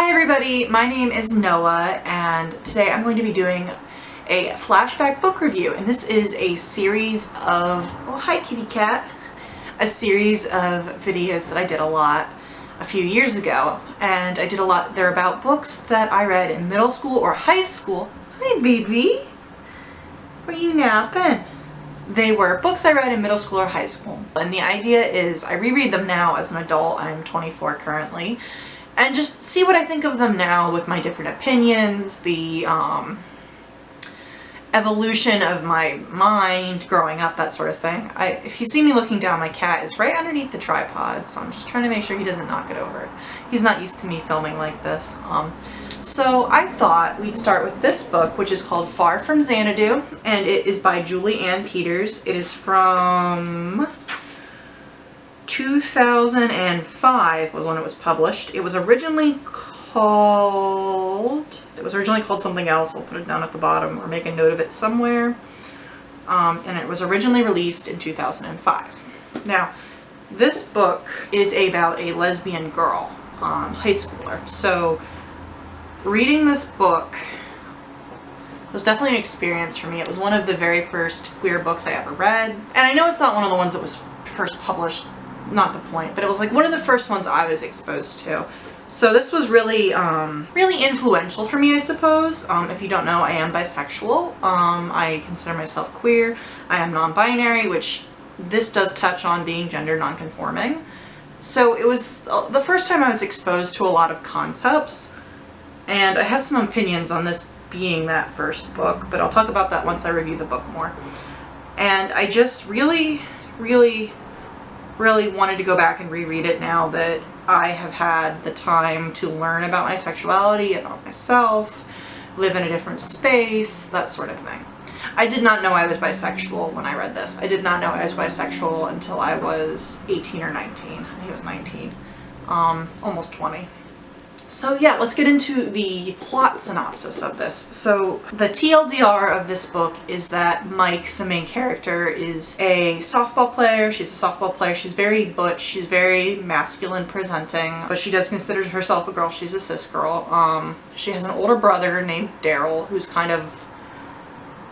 Hi everybody, my name is Noah and today I'm going to be doing a flashback book review, and this is a series of, oh hi kitty cat, a series of videos that I did a few years ago, and I did a lot, they're about books that I read in middle school or high school. Hi baby, are you napping? They were books I read in middle school or high school, and the idea is I reread them now as an adult. I'm 24 currently, and just see what I think of them now with my different opinions, the evolution of my mind growing up, that sort of thing. If you see me looking down, my cat is right underneath the tripod, so I'm just trying to make sure he doesn't knock it over. He's not used to me filming like this. So I thought we'd start with this book, which is called Far from Xanadu, and it is by Julie Ann Peters. It is from 2005 was when it was published. It was originally called something else. I'll put it down at the bottom or make a note of it somewhere. And it was originally released in 2005. Now, this book is about a lesbian girl, high schooler. So reading this book was definitely an experience for me. It was one of the very first queer books I ever read. And I know it's not one of the ones that was first published, not the point, but it was like one of the first ones I was exposed to. So this was really, really influential for me, I suppose. If you don't know, I am bisexual. I consider myself queer. I am non-binary, which this does touch on being gender non-conforming. So it was the first time I was exposed to a lot of concepts, and I have some opinions on this being that first book, but I'll talk about that once I review the book more. And I just really wanted to go back and reread it now that I have had the time to learn about my sexuality, about myself, live in a different space, that sort of thing. I did not know I was bisexual when I read this. I did not know I was bisexual until I was 18 or 19. I think it was 19. Almost 20. So yeah, let's get into the plot synopsis of this. So the TLDR of this book is that Mike, the main character, is a softball player. She's a softball player. She's very butch. She's very masculine presenting, but she does consider herself a girl. She's a cis girl. She has an older brother named Daryl, who's kind of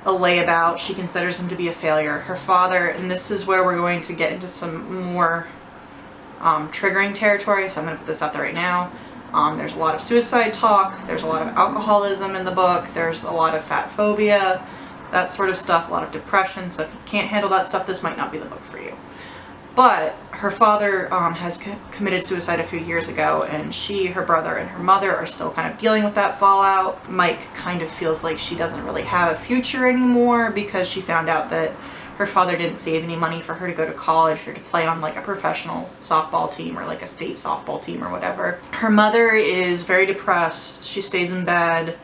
a layabout. She considers him to be a failure. Her father, and this is where we're going to get into some more triggering territory, so I'm going to put this out there right now. There's a lot of suicide talk, there's a lot of alcoholism in the book, there's a lot of fatphobia, that sort of stuff, a lot of depression, so if you can't handle that stuff, this might not be the book for you. But her father has committed suicide a few years ago, and she, her brother, and her mother are still kind of dealing with that fallout. Mike kind of feels like she doesn't really have a future anymore because she found out that her father didn't save any money for her to go to college or to play on like a professional softball team or like a state softball team or whatever. Her mother is very depressed. She stays in bed.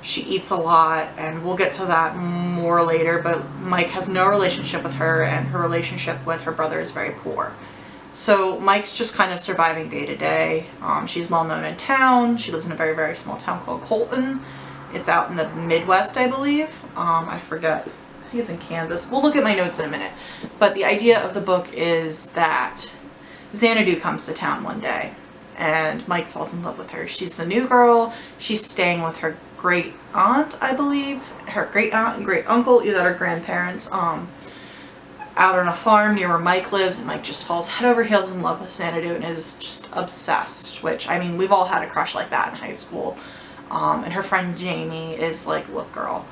She eats a lot, and we'll get to that more later, but Mike has no relationship with her, and her relationship with her brother is very poor. So Mike's just kind of surviving day to day. She's well known in town. She lives in a very, very small town called Colton. It's out in the Midwest, I believe. I forget. I think it's in Kansas. We'll look at my notes in a minute. But the idea of the book is that Xanadu comes to town one day, and Mike falls in love with her. She's the new girl. She's staying with her great aunt, I believe. Her great aunt and great uncle, that are grandparents, out on a farm near where Mike lives, and Mike just falls head over heels in love with Xanadu and is just obsessed, which, I mean, we've all had a crush like that in high school. And her friend Jamie is like, look girl,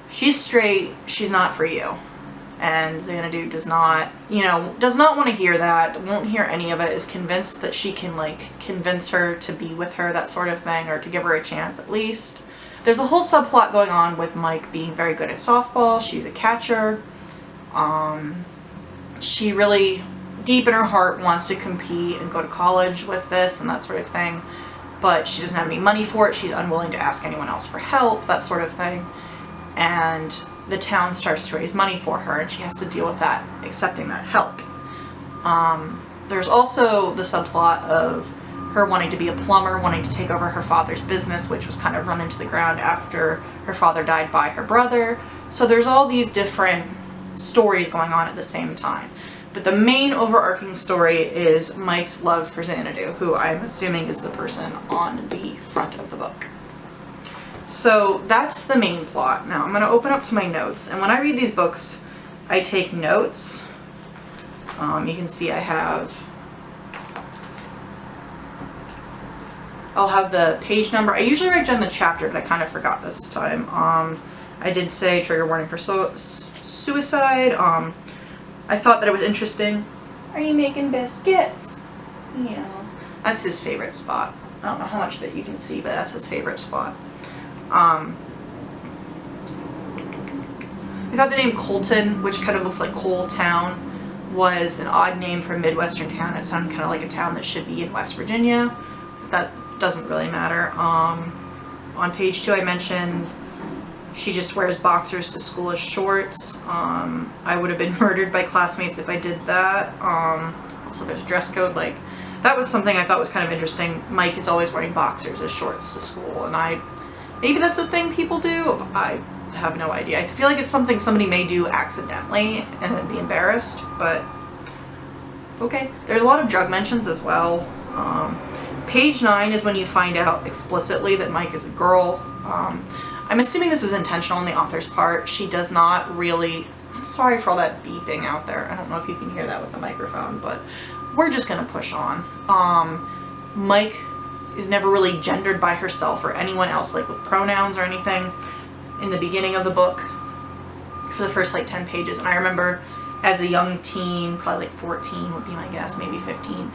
she's straight, she's not for you. And Xanadu does not want to hear that, won't hear any of it, is convinced that she can like convince her to be with her, that sort of thing, or to give her a chance at least. There's a whole subplot going on with Mike being very good at softball. She's a catcher. She really, deep in her heart, wants to compete and go to college with this and that sort of thing, but she doesn't have any money for it. She's unwilling to ask anyone else for help, that sort of thing. And the town starts to raise money for her, and she has to deal with that, accepting that help. There's also the subplot of her wanting to be a plumber, wanting to take over her father's business, which was kind of run into the ground after her father died by her brother. So there's all these different stories going on at the same time. But the main overarching story is Mike's love for Xanadu, who I'm assuming is the person on the front of the book. So that's the main plot. Now I'm going to open up to my notes, and when I read these books, I take notes. You can see I'll have the page number. I usually write down the chapter, but I kind of forgot this time. I did say trigger warning for suicide. I thought that it was interesting. Are you making biscuits? Yeah. That's his favorite spot. I don't know how much of it you can see, but that's his favorite spot. I thought the name Colton, which kind of looks like Coal Town, was an odd name for a Midwestern town. It sounded kind of like a town that should be in West Virginia, but that doesn't really matter. On page 2 I mentioned she just wears boxers to school as shorts. I would have been murdered by classmates if I did that. Also there's a dress code. Like, that was something I thought was kind of interesting. Mike is always wearing boxers as shorts to school, and maybe that's a thing people do. I have no idea. I feel like it's something somebody may do accidentally and then be embarrassed, but okay. There's a lot of drug mentions as well. Page 9 is when you find out explicitly that Mike is a girl. I'm assuming this is intentional on the author's part. She does not really... I'm sorry for all that beeping out there. I don't know if you can hear that with the microphone, but we're just gonna push on. Mike is never really gendered by herself or anyone else, like with pronouns or anything, in the beginning of the book for the first like 10 pages. And I remember as a young teen, probably like 14 would be my guess, maybe 15,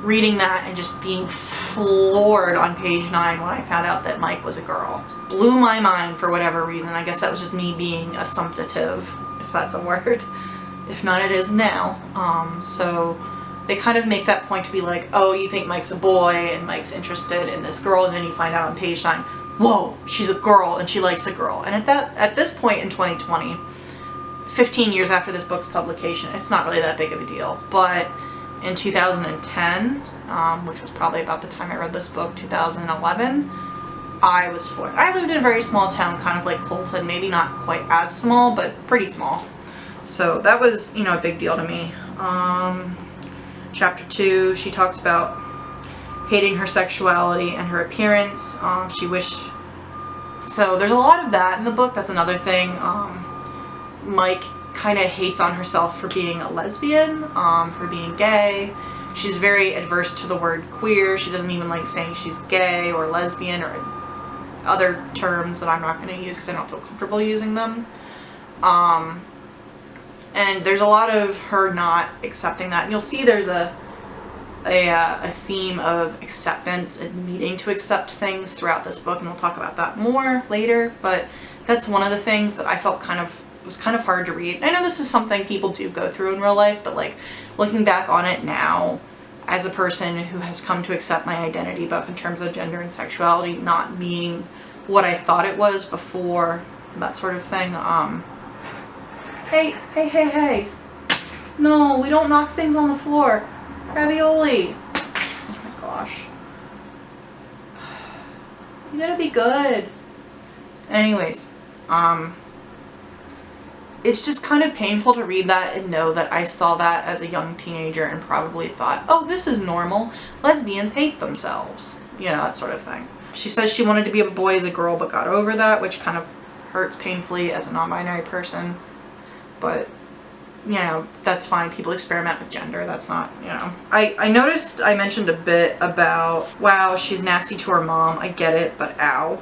reading that and just being floored on page 9 when I found out that Mike was a girl. It blew my mind for whatever reason. I guess that was just me being assumptive, if that's a word. If not, it is now. So they kind of make that point to be like, oh, you think Mike's a boy and Mike's interested in this girl, and then you find out on page 9, whoa, she's a girl and she likes a girl. And at this point in 2020, 15 years after this book's publication, it's not really that big of a deal. But in 2010, which was probably about the time I read this book, 2011, I was floored. I lived in a very small town, kind of like Colton, maybe not quite as small, but pretty small. So that was, a big deal to me. Chapter 2, she talks about hating her sexuality and her appearance. So there's a lot of that in the book. That's another thing. Mike kind of hates on herself for being a lesbian, for being gay. She's very adverse to the word queer. She doesn't even like saying she's gay or lesbian or other terms that I'm not going to use because I don't feel comfortable using them. And there's a lot of her not accepting that. And you'll see there's a theme of acceptance and needing to accept things throughout this book, and we'll talk about that more later. But that's one of the things that I felt was kind of hard to read. I know this is something people do go through in real life, but like looking back on it now as a person who has come to accept my identity, both in terms of gender and sexuality not being what I thought it was before, that sort of thing. Hey. No, we don't knock things on the floor. Ravioli. Oh my gosh. You gotta be good. Anyways, it's just kind of painful to read that and know that I saw that as a young teenager and probably thought, oh, this is normal. Lesbians hate themselves. That sort of thing. She says she wanted to be a boy as a girl but got over that, which kind of hurts painfully as a non-binary person. But, that's fine. People experiment with gender. That's not, I noticed I mentioned a bit about, wow, she's nasty to her mom. I get it, but ow.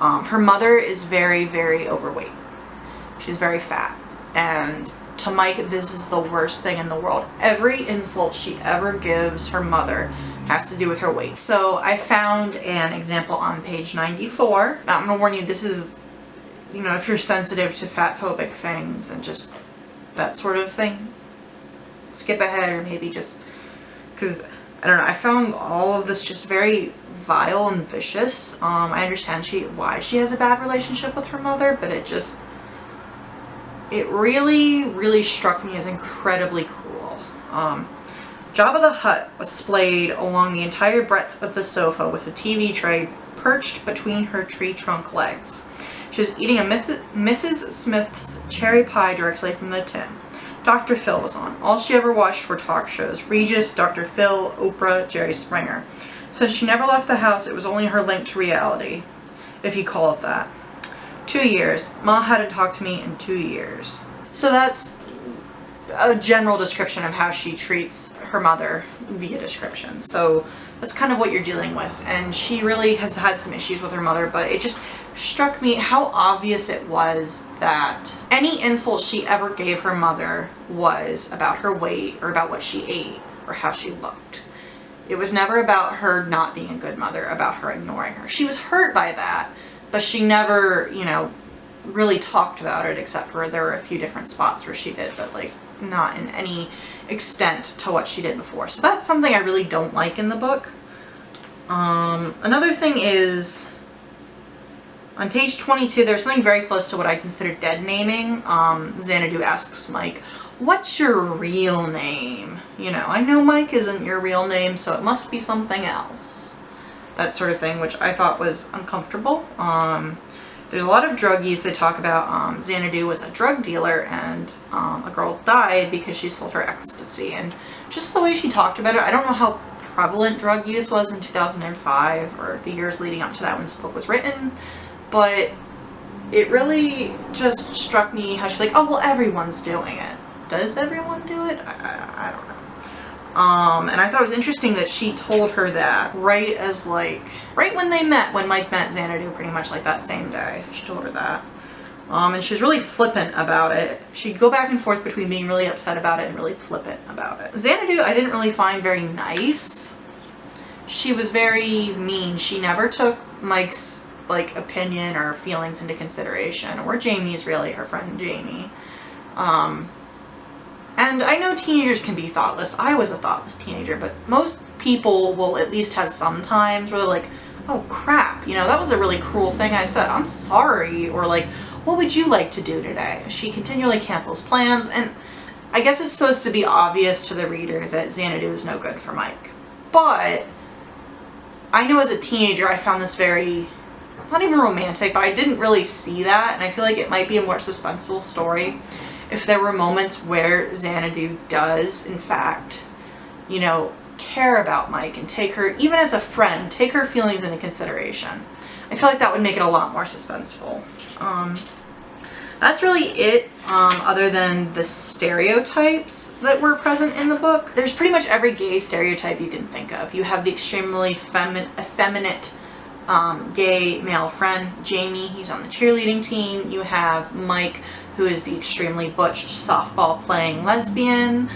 Her mother is very, very overweight. She's very fat. And to Mike, this is the worst thing in the world. Every insult she ever gives her mother has to do with her weight. So I found an example on page 94. Now, I'm going to warn you, this is, if you're sensitive to fatphobic things and just that sort of thing, skip ahead, or maybe just, because, I don't know, I found all of this just very vile and vicious. I understand why she has a bad relationship with her mother, but it really, really struck me as incredibly cruel. Jabba the Hutt was splayed along the entire breadth of the sofa with a TV tray perched between her tree trunk legs. She was eating a Mrs. Smith's cherry pie directly from the tin. Dr. Phil was on. All she ever watched were talk shows. Regis, Dr. Phil, Oprah, Jerry Springer. Since she never left the house, it was only her link to reality, if you call it that. 2 years. Ma hadn't talked to me in 2 years. So that's a general description of how she treats her mother via description. So that's kind of what you're dealing with. And she really has had some issues with her mother, but it just struck me how obvious it was that any insult she ever gave her mother was about her weight or about what she ate or how she looked. It was never about her not being a good mother, about her ignoring her. She was hurt by that, but she never, you know, really talked about it, except for there were a few different spots where she did, but like not in any extent to what she did before. So that's something I really don't like in the book. Another thing is, on page 22, there's something very close to what I consider dead naming. Xanadu asks Mike, "What's your real name?" You know, I know Mike isn't your real name, so it must be something else. That sort of thing, which I thought was uncomfortable. There's a lot of drug use. They talk about Xanadu was a drug dealer, and a girl died because she sold her ecstasy. And just the way she talked about it, I don't know how prevalent drug use was in 2005 or the years leading up to that when this book was written, but it really just struck me how she's like, oh, well, everyone's doing it. Does everyone do it? I don't know. And I thought it was interesting that she told her that right when they met, when Mike met Xanadu, pretty much like that same day. She told her that. And she was really flippant about it. She'd go back and forth between being really upset about it and really flippant about it. Xanadu, I didn't really find very nice. She was very mean. She never took Mike's like opinion or feelings into consideration, or Jamie's, really, her friend Jamie. And I know teenagers can be thoughtless. I was a thoughtless teenager, but most people will at least have some times where they're like, oh crap, you know, that was a really cruel thing I said, I'm sorry, or like, what would you like to do today? She continually cancels plans, and I guess it's supposed to be obvious to the reader that Xanadu is no good for Mike. But I know as a teenager I found this very, not even romantic, but I didn't really see that, and I feel like it might be a more suspenseful story if there were moments where Xanadu does, in fact, you know, care about Mike and take her, even as a friend, take her feelings into consideration. I feel like that would make it a lot more suspenseful. That's really it, other than the stereotypes that were present in the book. There's pretty much every gay stereotype you can think of. You have the extremely effeminate gay male friend, Jamie, he's on the cheerleading team. You have Mike, who is the extremely butch softball playing lesbian,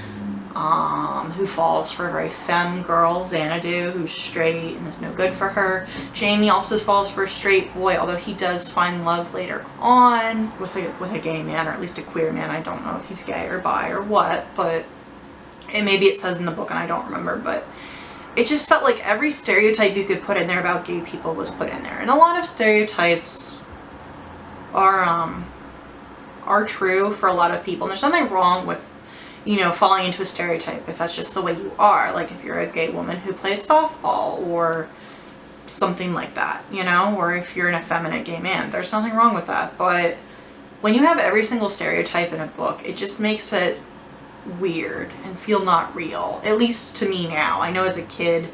who falls for a very femme girl, Xanadu, who's straight and is no good for her. Jamie also falls for a straight boy, although he does find love later on with a gay man, or at least a queer man. I don't know if he's gay or bi or what, but and maybe it says in the book and I don't remember, but it just felt like every stereotype you could put in there about gay people was put in there. And a lot of stereotypes are true for a lot of people. And there's nothing wrong with, you know, falling into a stereotype if that's just the way you are. Like if you're a gay woman who plays softball or something like that, you know, or if you're an effeminate gay man, there's nothing wrong with that. But when you have every single stereotype in a book, it just makes it weird and feel not real, at least to me now. I know as a kid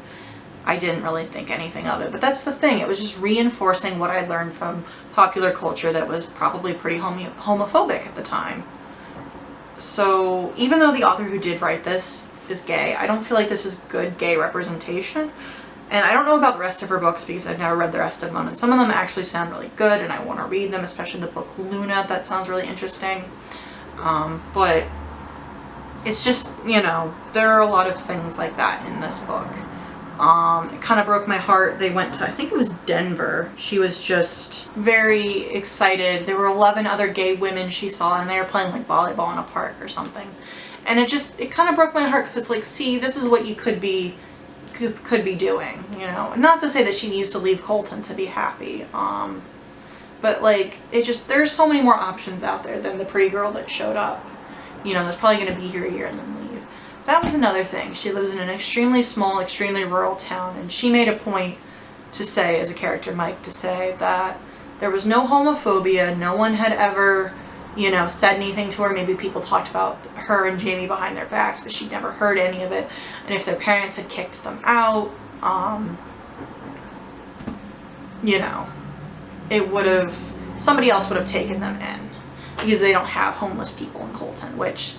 I didn't really think anything of it, but that's the thing, it was just reinforcing what I learned from popular culture that was probably pretty homophobic at the time. So even though the author who did write this is gay, I don't feel like this is good gay representation. And I don't know about the rest of her books because I've never read the rest of them, and some of them actually sound really good and I want to read them, especially the book Luna, that sounds really interesting. But it's just, you know, there are a lot of things like that in this book. It kind of broke my heart. They went to, I think it was Denver. She was just very excited. There were 11 other gay women she saw, and they were playing like volleyball in a park or something. And it kind of broke my heart because it's like, see, this is what you could be doing, you know. And not to say that she needs to leave Colton to be happy. But like, there's so many more options out there than the pretty girl that showed up. You know, that's probably going to be here a year and then leave. That was another thing. She lives in an extremely small, extremely rural town, and she made a point to say, as a character, Mike, to say that there was no homophobia, no one had ever you know, said anything to her. Maybe people talked about her and Jamie behind their backs, but she'd never heard any of it. And if their parents had kicked them out, you know, it would have, somebody else would have taken them in, because they don't have homeless people in Colton, which,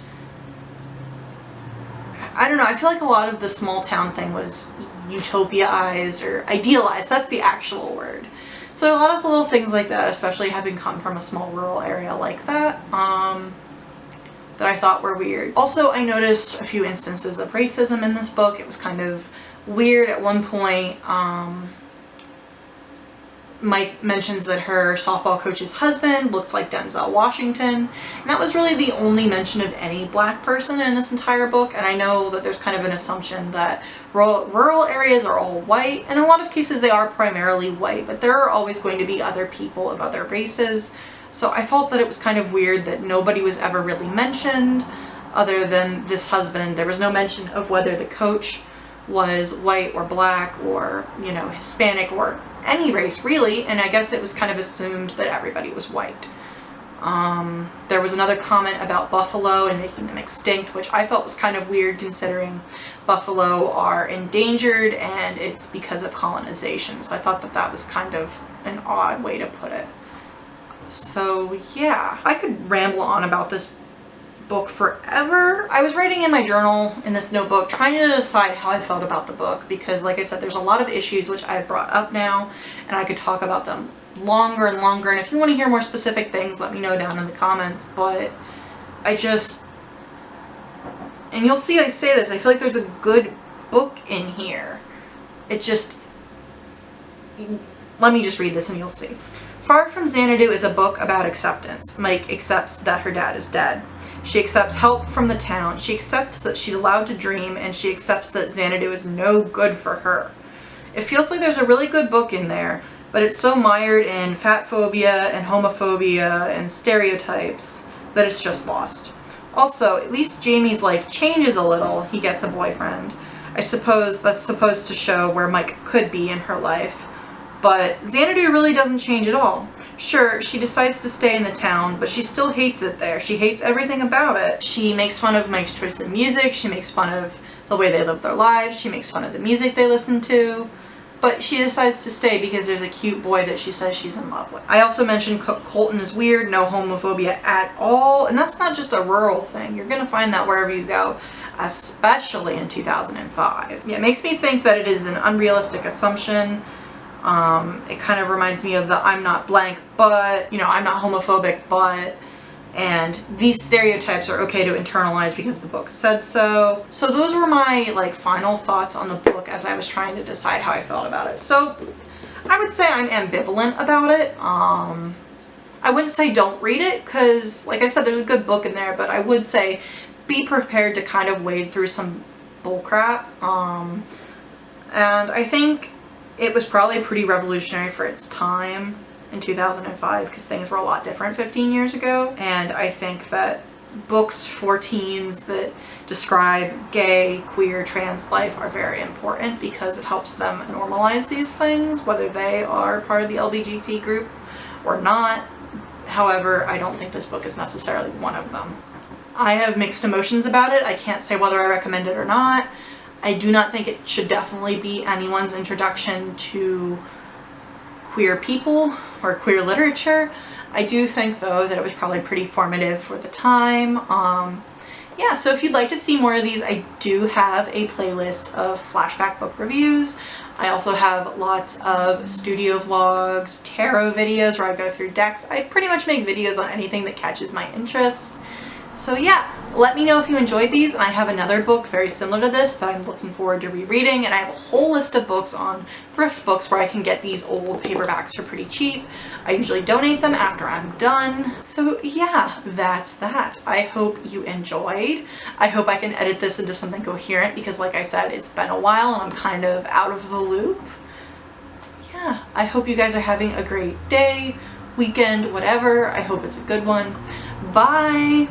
I don't know, I feel like a lot of the small town thing was utopiaized or idealized. That's the actual word. So a lot of the little things like that, especially having come from a small rural area like that, that I thought were weird. Also, I noticed a few instances of racism in this book. It was kind of weird. At one point, Mike mentions that her softball coach's husband looks like Denzel Washington, and that was really the only mention of any black person in this entire book. And I know that there's kind of an assumption that rural areas are all white, and in a lot of cases they are primarily white, but there are always going to be other people of other races. So I felt that it was kind of weird that nobody was ever really mentioned other than this husband. There was no mention of whether the coach was white or black or, you know, Hispanic or any race really, and I guess it was kind of assumed that everybody was white. There was another comment about buffalo and making them extinct, which I felt was kind of weird considering buffalo are endangered and it's because of colonization. So I thought that that was kind of an odd way to put it. So yeah, I could ramble on about this book forever. I was writing in my journal in this notebook trying to decide how I felt about the book, because like I said, there's a lot of issues which I've brought up now and I could talk about them longer and longer, and if you want to hear more specific things, let me know down in the comments. But I just, and you'll see I say this, I feel like there's a good book in here. It just, let me just read this and you'll see. Far from Xanadu is a book about acceptance. Mike accepts that her dad is dead. She accepts help from the town. She accepts that she's allowed to dream, and she accepts that Xanadu is no good for her. It feels like there's a really good book in there, but it's so mired in fat phobia and homophobia and stereotypes that it's just lost. Also, at least Jamie's life changes a little. He gets a boyfriend. I suppose that's supposed to show where Mike could be in her life. But Xanadu really doesn't change at all. Sure, she decides to stay in the town, but she still hates it there. She hates everything about it. She makes fun of Mike's choice in music. She makes fun of the way they live their lives. She makes fun of the music they listen to. But she decides to stay because there's a cute boy that she says she's in love with. I also mentioned Colton is weird, no homophobia at all. And that's not just a rural thing. You're going to find that wherever you go, especially in 2005. Yeah, it makes me think that it is an unrealistic assumption. It kind of reminds me of the I'm not blank, but, you know, I'm not homophobic, but, and these stereotypes are okay to internalize because the book said so. So those were my, like, final thoughts on the book as I was trying to decide how I felt about it. So I would say I'm ambivalent about it. I wouldn't say don't read it, because, like I said, there's a good book in there, but I would say be prepared to kind of wade through some bullcrap. And I think it was probably pretty revolutionary for its time in 2005, because things were a lot different 15 years ago. And I think that books for teens that describe gay, queer, trans life are very important, because it helps them normalize these things, whether they are part of the LGBT group or not. However, I don't think this book is necessarily one of them. I have mixed emotions about it. I can't say whether I recommend it or not. I do not think it should definitely be anyone's introduction to queer people or queer literature. I do think, though, that it was probably pretty formative for the time. Yeah, so if you'd like to see more of these, I do have a playlist of flashback book reviews. I also have lots of studio vlogs, tarot videos where I go through decks. I pretty much make videos on anything that catches my interest. So yeah, let me know if you enjoyed these, and I have another book very similar to this that I'm looking forward to rereading, and I have a whole list of books on thrift books where I can get these old paperbacks for pretty cheap. I usually donate them after I'm done. So yeah, that's that. I hope you enjoyed. I hope I can edit this into something coherent, because like I said, it's been a while and I'm kind of out of the loop. Yeah, I hope you guys are having a great day, weekend, whatever. I hope it's a good one. Bye!